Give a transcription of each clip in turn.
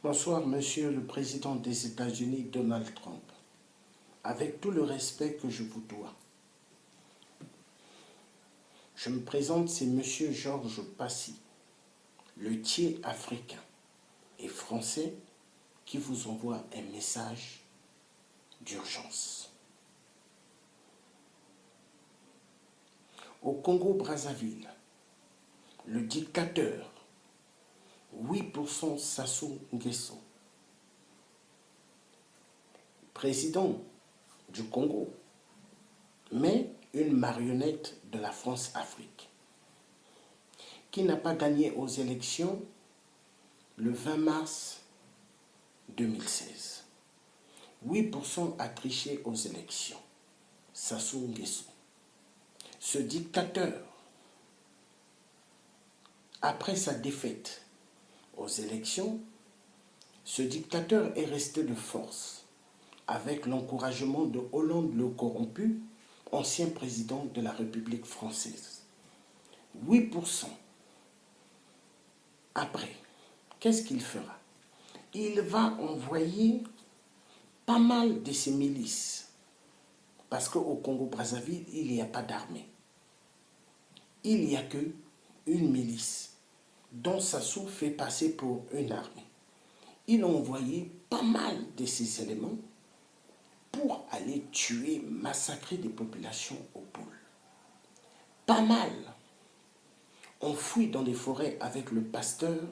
Bonsoir, Monsieur le Président des États-Unis, Donald Trump. Avec tout le respect que je vous dois, je me présente, c'est Monsieur Georges Passy, le tiers africain et français qui vous envoie un message d'urgence. Au Congo-Brazzaville, le dictateur 8% Sassou Nguesso, président du Congo, mais une marionnette de la France-Afrique, qui n'a pas gagné aux élections le 20 mars 2016. 8% a triché aux élections. Sassou Nguesso. Ce dictateur, après sa défaite aux élections, ce dictateur est resté de force avec l'encouragement de Hollande le corrompu, ancien président de la République française. 8%. Après, qu'est-ce qu'il fera? Il va envoyer pas mal de ses milices, parce qu'au Congo-Brazzaville, il n'y a pas d'armée. Il n'y a qu'une milice, dont Sassou fait passer pour une armée. Il a envoyé pas mal de ces éléments pour aller tuer, massacrer des populations aux poules. Pas mal. On fuit dans les forêts avec le pasteur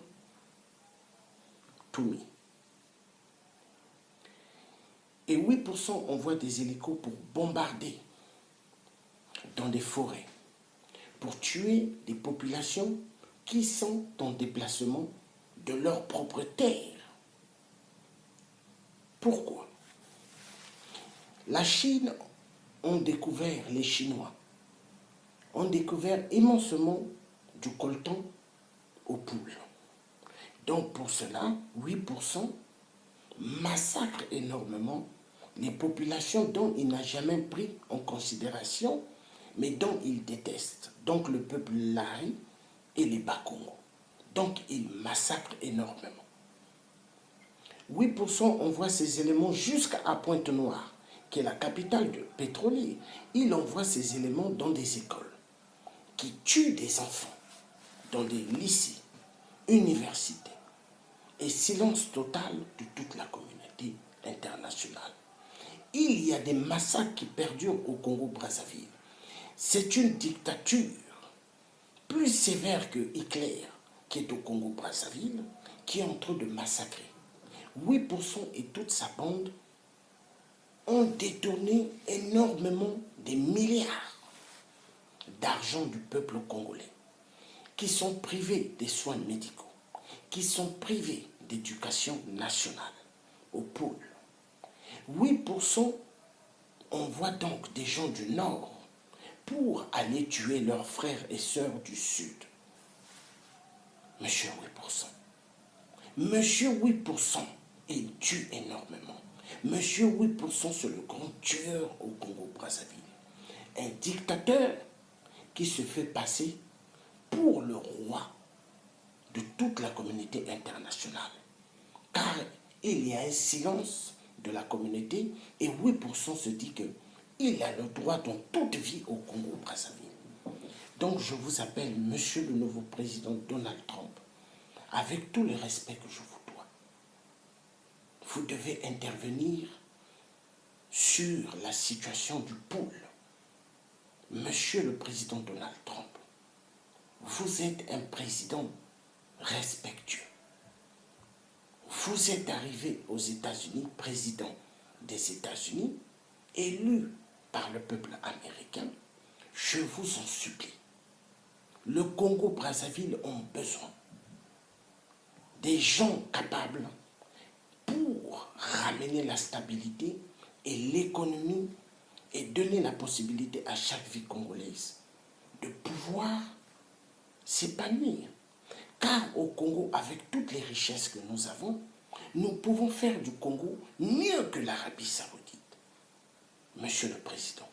Toumi. Et 8% envoient des hélicos pour bombarder dans des forêts, pour tuer des populations qui sont en déplacement de leur propre terre. Pourquoi? La Chine ont découvert, les Chinois ont découvert immensément du coltan aux poules. Donc pour cela, 8% massacrent énormément les populations dont il n'a jamais pris en considération, mais dont il déteste. Donc le peuple Lari et les Bakongo. Donc il massacre énormément. 8% envoient ces éléments jusqu'à Pointe-Noire, qui est la capitale du pétrolier. Il envoie ces éléments dans des écoles qui tuent des enfants, dans des lycées, universités. Et silence total de toute la communauté internationale. Il y a des massacres qui perdurent au Congo-Brazzaville. C'est une dictature plus sévère que Hitler, qui est au Congo-Brazzaville, qui est en train de massacrer. 8% et toute sa bande ont détourné énormément des milliards d'argent du peuple congolais, qui sont privés des soins médicaux, qui sont privés d'éducation nationale aux poules. 8% envoient donc des gens du Nord pour aller tuer leurs frères et sœurs du Sud. Monsieur 8%. Monsieur 8%, il tue énormément. Monsieur 8%, c'est le grand tueur au Congo-Brazzaville. Un dictateur qui se fait passer pour le roi de toute la communauté internationale. Car il y a un silence de la communauté et 8% se dit qu'il a le droit dans toute vie au Congo-Brazzaville. Donc je vous appelle Monsieur le nouveau président Donald Trump, avec tout le respect que je vous dois. Vous devez intervenir sur la situation du pôle. Monsieur le président Donald Trump, vous êtes un président respectueux. Vous êtes arrivé aux États-Unis, président des États-Unis, élu par le peuple américain. Je vous en supplie. Le Congo-Brazzaville a besoin des gens capables pour ramener la stabilité et l'économie et donner la possibilité à chaque vie congolaise de pouvoir s'épanouir. Car au Congo, avec toutes les richesses que nous avons, nous pouvons faire du Congo mieux que l'Arabie Saoudite. Monsieur le Président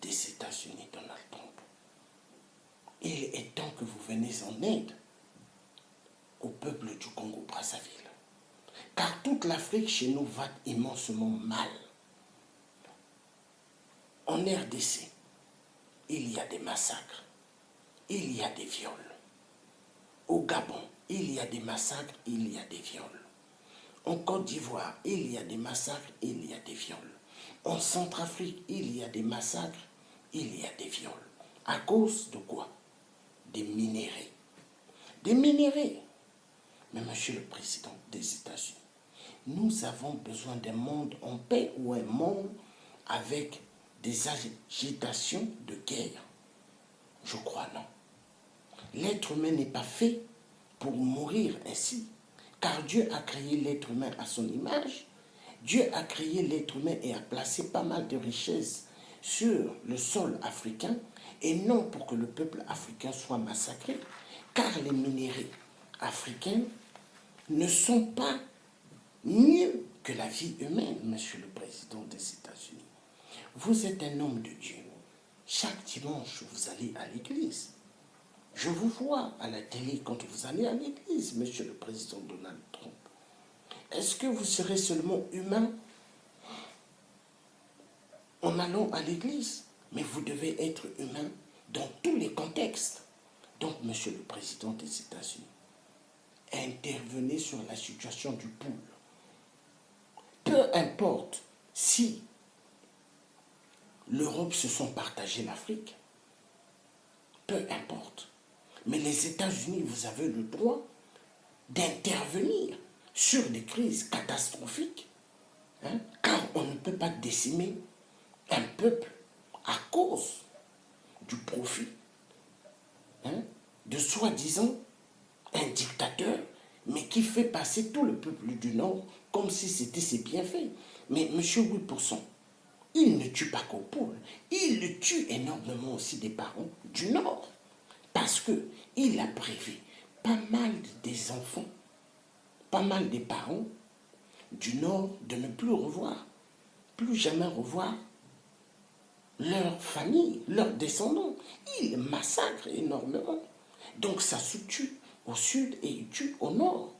des États-Unis, Donald Trump, il est temps que vous veniez en aide au peuple du Congo-Brazzaville. Car toute l'Afrique chez nous va immensement mal. En RDC, il y a des massacres, il y a des viols. Au Gabon, il y a des massacres, il y a des viols. En Côte d'Ivoire, il y a des massacres, il y a des viols. En Centrafrique, il y a des massacres, il y a des viols. À cause de quoi? Des minéraux. Des minéraux. Mais Monsieur le Président des États-Unis, nous avons besoin d'un monde en paix ou un monde avec des agitations de guerre? Je crois non. L'être humain n'est pas fait pour mourir ainsi. Car Dieu a créé l'être humain à son image. Dieu a créé l'être humain et a placé pas mal de richesses sur le sol africain, et non pour que le peuple africain soit massacré. Car les minéraux africains ne sont pas mieux que la vie humaine, Monsieur le Président des États-Unis. Vous êtes un homme de Dieu. Chaque dimanche, vous allez à l'église. Je vous vois à la télé quand vous allez à l'église, Monsieur le Président Donald Trump. Est-ce que vous serez seulement humain en allant à l'église? Mais vous devez être humain dans tous les contextes. Donc, Monsieur le Président des États-Unis, intervenez sur la situation du poule. Peu importe si l'Europe se sont partagés l'Afrique, peu importe. Mais les États-Unis, vous avez le droit d'intervenir sur des crises catastrophiques, car on ne peut pas décimer un peuple à cause du profit de soi-disant un dictateur, mais qui fait passer tout le peuple du Nord comme si c'était ses bienfaits. Mais M. Wilson, il ne tue pas qu'aux poules, il tue énormément aussi des parents du Nord. Parce qu'il a privé pas mal des enfants, pas mal des parents du Nord de ne plus revoir, plus jamais revoir leur famille, leurs descendants. Il massacre énormément. Donc ça se tue au sud et il tue au nord.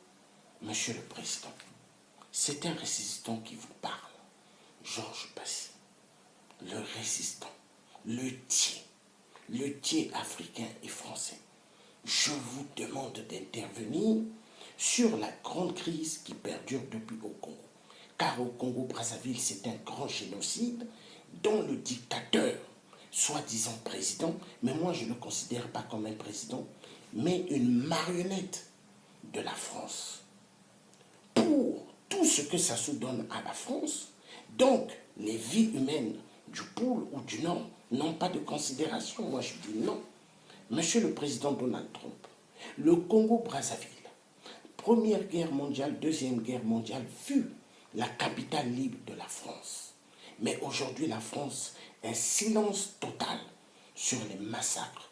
Monsieur le Président, c'est un résistant qui vous parle. Georges Passy, le résistant, le tiers africain et français. Je vous demande d'intervenir sur la grande crise qui perdure depuis au Congo. Car au Congo-Brazzaville, c'est un grand génocide dont le dictateur, soi-disant président, mais moi je ne le considère pas comme un président, mais une marionnette de la France. Pour tout ce que ça se donne à la France, donc les vies humaines du pôle ou du Nord n'ont pas de considération. Moi je dis non. Monsieur le Président Donald Trump, le Congo-Brazzaville, Première Guerre mondiale, Deuxième Guerre mondiale, fut la capitale libre de la France. Mais aujourd'hui, la France, un silence total sur les massacres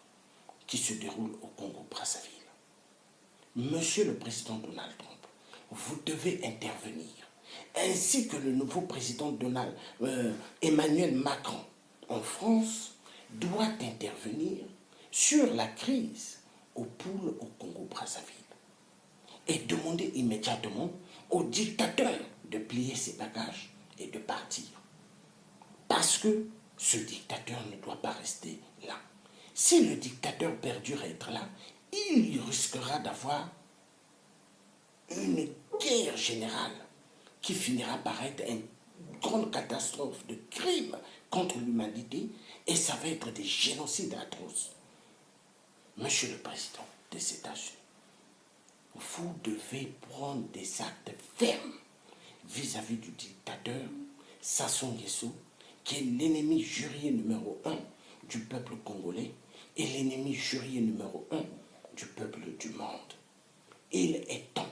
qui se déroulent au Congo-Brazzaville. Monsieur le Président Donald Trump, vous devez intervenir, ainsi que le nouveau président Emmanuel Macron en France doit intervenir sur la crise au pôle au Congo-Brazzaville et demander immédiatement au dictateur de plier ses bagages et de partir. Parce que ce dictateur ne doit pas rester là. Si le dictateur perdure à être là, il risquera d'avoir une guerre générale qui finira par être une grande catastrophe de crimes contre l'humanité et ça va être des génocides atroces. Monsieur le Président des États-Unis, vous devez prendre des actes fermes vis-à-vis du dictateur Sassou Nguesso, qui est l'ennemi juré numéro 1 du peuple congolais et l'ennemi juré numéro 1 du peuple du monde. Il est temps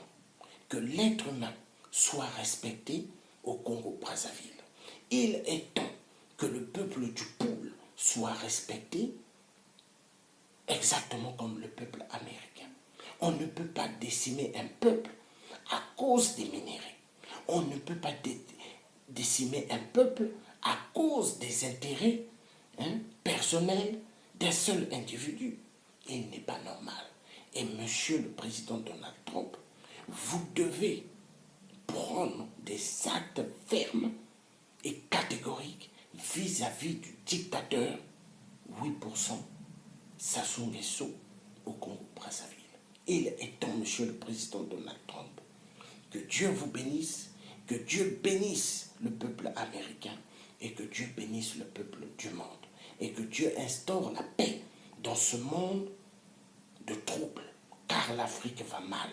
que l'être humain soit respecté au Congo-Brazzaville. Il est temps que le peuple du pôle soit respecté exactement comme le peuple américain. On ne peut pas décimer un peuple à cause des minéraux. On ne peut pas décimer un peuple à cause des intérêts personnels d'un seul individu. Il n'est pas normal. Et Monsieur le Président Donald Trump, vous devez prendre des actes fermes et catégoriques vis-à-vis du dictateur 8% Sassou Nguesso au Congo-Brazzaville. Il est temps, Monsieur le Président Donald Trump, que Dieu vous bénisse, que Dieu bénisse le peuple américain et que Dieu bénisse le peuple du monde et que Dieu instaure la paix dans ce monde de troubles, car l'Afrique va mal.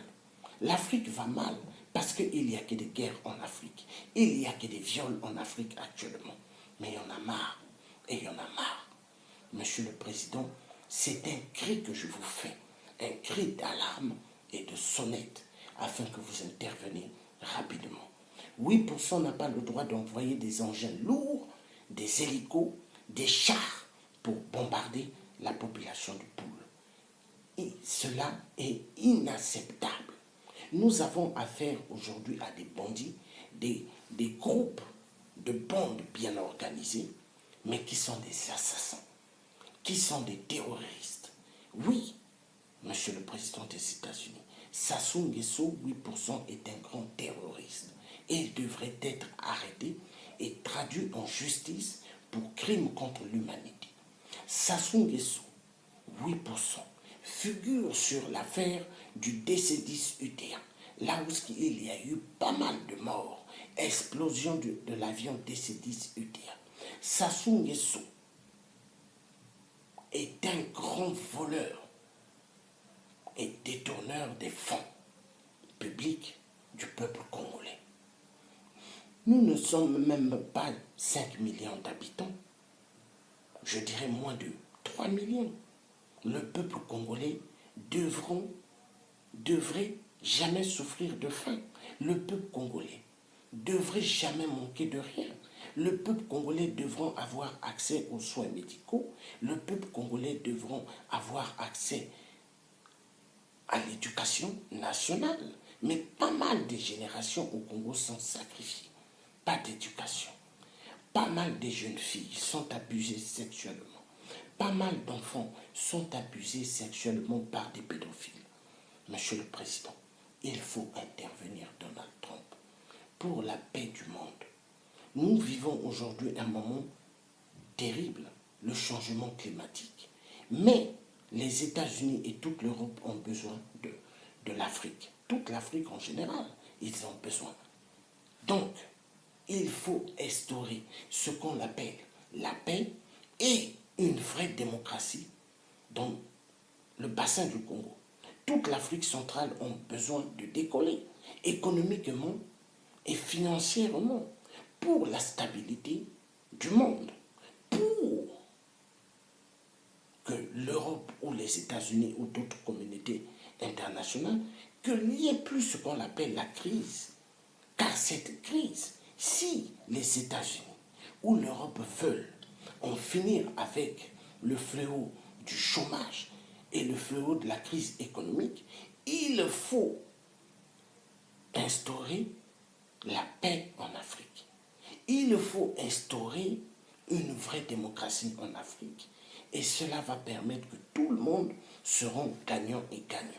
L'Afrique va mal parce qu'il n'y a que des guerres en Afrique. Il n'y a que des viols en Afrique actuellement. Mais il y en a marre. Et il y en a marre. Monsieur le Président, c'est un cri que je vous fais. Un cri d'alarme et de sonnette afin que vous interveniez rapidement. 8% n'a pas le droit d'envoyer des engins lourds, des hélicos, des chars pour bombarder la population du Poule. Et cela est inacceptable. Nous avons affaire aujourd'hui à des bandits, des groupes de bandes bien organisées, mais qui sont des assassins, qui sont des terroristes. Oui, Monsieur le Président des États-Unis, Sassou Nguesso, 8% est un grand terroriste. Et il devrait être arrêté et traduit en justice pour crime contre l'humanité. Sassou Nguesso, 8%, figure sur l'affaire du DC-10 UTA, là où il y a eu pas mal de morts, explosion de l'avion DC-10 UTA. Sassou Nguesso est un grand voleur et détourneur des fonds publics du peuple congolais. Nous ne sommes même pas 5 millions d'habitants, je dirais moins de 3 millions. Le peuple congolais devrait jamais souffrir de faim. Le peuple congolais devrait jamais manquer de rien. Le peuple congolais devra avoir accès aux soins médicaux. Le peuple congolais devra avoir accès à l'éducation nationale. Mais pas mal de générations au Congo sont sacrifiées. Pas d'éducation. Pas mal de jeunes filles sont abusées sexuellement. Pas mal d'enfants sont abusés sexuellement par des pédophiles. Monsieur le Président, il faut intervenir, Donald Trump, pour la paix du monde. Nous vivons aujourd'hui un moment terrible, le changement climatique. Mais les États-Unis et toute l'Europe ont besoin de l'Afrique. Toute l'Afrique en général, ils ont besoin. Donc, il faut instaurer ce qu'on appelle la paix et une vraie démocratie dans le bassin du Congo. Toute l'Afrique centrale a besoin de décoller économiquement et financièrement pour la stabilité du monde, pour que l'Europe ou les États-Unis ou d'autres communautés internationales, qu'il n'y ait plus ce qu'on appelle la crise. Car cette crise, si les États-Unis ou l'Europe veulent en finir avec le fléau du chômage et le fléau de la crise économique, il faut instaurer la paix en Afrique. Il faut instaurer une vraie démocratie en Afrique. Et cela va permettre que tout le monde seront gagnants et gagnants.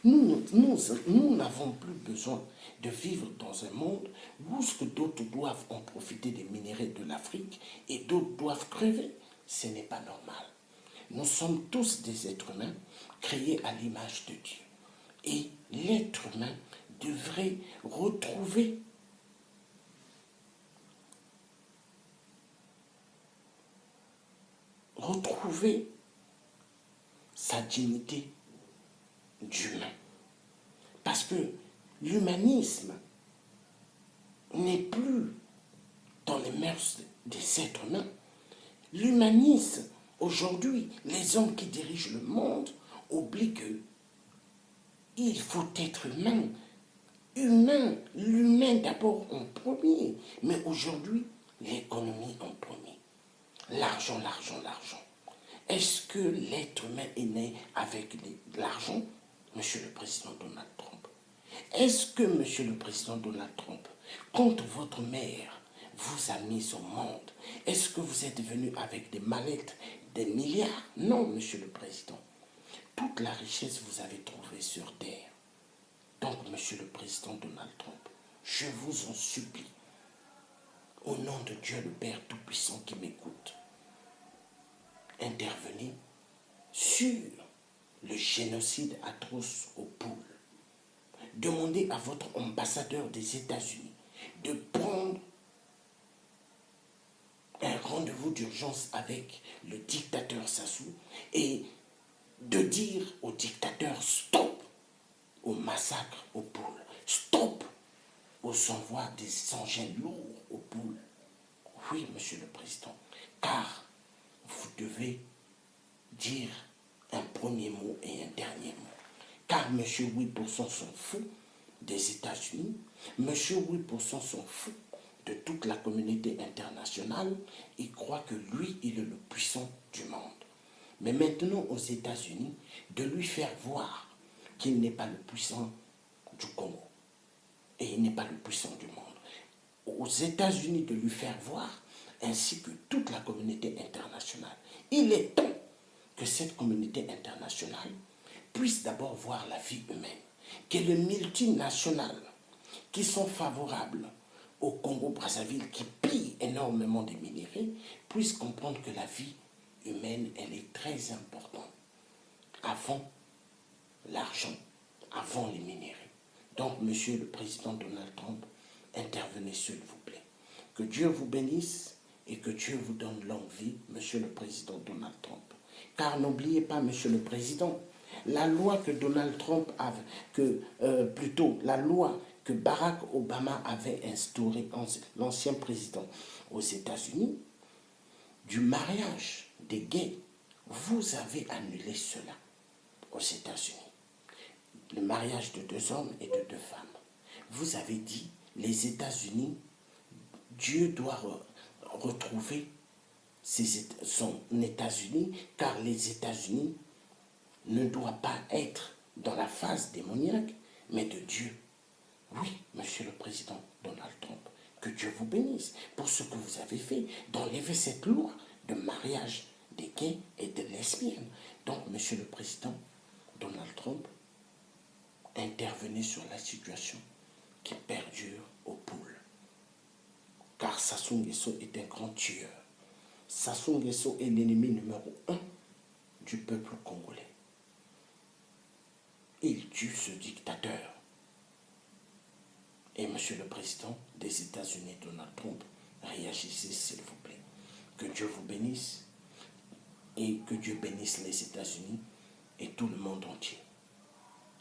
Nous n'avons plus besoin de vivre dans un monde où ce que d'autres doivent en profiter des minéraux de l'Afrique et d'autres doivent crever. Ce n'est pas normal. Nous sommes tous des êtres humains créés à l'image de Dieu. Et l'être humain devrait retrouver sa dignité d'humain. Parce que l'humanisme n'est plus dans les mœurs des êtres humains. L'humanisme, aujourd'hui, les hommes qui dirigent le monde oublient qu'il faut être humain. L'humain d'abord en premier. Mais aujourd'hui, l'économie en premier. L'argent, l'argent, l'argent. Est-ce que l'être humain est né avec l'argent, Monsieur le Président Donald Trump? Est-ce que, Monsieur le Président Donald Trump, quand votre mère vous a mis au monde, est-ce que vous êtes venu avec des mallettes, des milliards? Non, Monsieur le Président. Toute la richesse vous avez trouvée sur terre. Donc, Monsieur le Président Donald Trump, je vous en supplie, au nom de Dieu le Père Tout-Puissant qui m'écoute, intervenez sur le génocide atroce aux poules. Demandez à votre ambassadeur des États-Unis de prendre un rendez-vous d'urgence avec le dictateur Sassou et de dire au dictateur stop au massacre aux poules, stop aux envois des engins lourds aux poules. Oui, Monsieur le Président, car vous devez dire un premier mot et un dernier mot. Car M. 8% s'en fout des États-Unis, M. 8% s'en fout de toute la communauté internationale. Il croit que lui, il est le puissant du monde. Mais maintenant aux États-Unis, de lui faire voir qu'il n'est pas le puissant du Congo et il n'est pas le puissant du monde. Aux États-Unis, de lui faire voir, ainsi que toute la communauté internationale. Il est temps que cette communauté internationale puisse d'abord voir la vie humaine, que les multinationales qui sont favorables au Congo-Brazzaville, qui pillent énormément des minéraux, puissent comprendre que la vie humaine, elle est très importante. Avant l'argent, avant les minéraux. Donc, Monsieur le Président Donald Trump, intervenez s'il vous plaît. Que Dieu vous bénisse et que Dieu vous donne longue vie, Monsieur le Président Donald Trump. Car n'oubliez pas, Monsieur le Président, la loi que Donald Trump avait, la loi que Barack Obama avait instaurée, l'ancien président aux États-Unis, du mariage des gays, vous avez annulé cela aux États-Unis. Le mariage de 2 hommes et de 2 femmes. Vous avez dit, les États-Unis, Dieu doit retrouver son États-Unis, car les États-Unis ne doivent pas être dans la phase démoniaque, mais de Dieu. Oui, Monsieur le Président Donald Trump, que Dieu vous bénisse pour ce que vous avez fait, d'enlever cette loi de mariage des gays et des lesbiennes. Donc, Monsieur le Président Donald Trump, intervenez sur la situation qui perdure aux poules. Car Sassou Nguesso est un grand tueur. Sassou Nguesso est l'ennemi numéro 1 du peuple congolais. Il tue ce dictateur. Et Monsieur le Président des États-Unis, Donald Trump, réagissez s'il vous plaît. Que Dieu vous bénisse et que Dieu bénisse les États-Unis et tout le monde entier.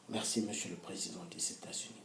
Merci Monsieur le Président des États-Unis.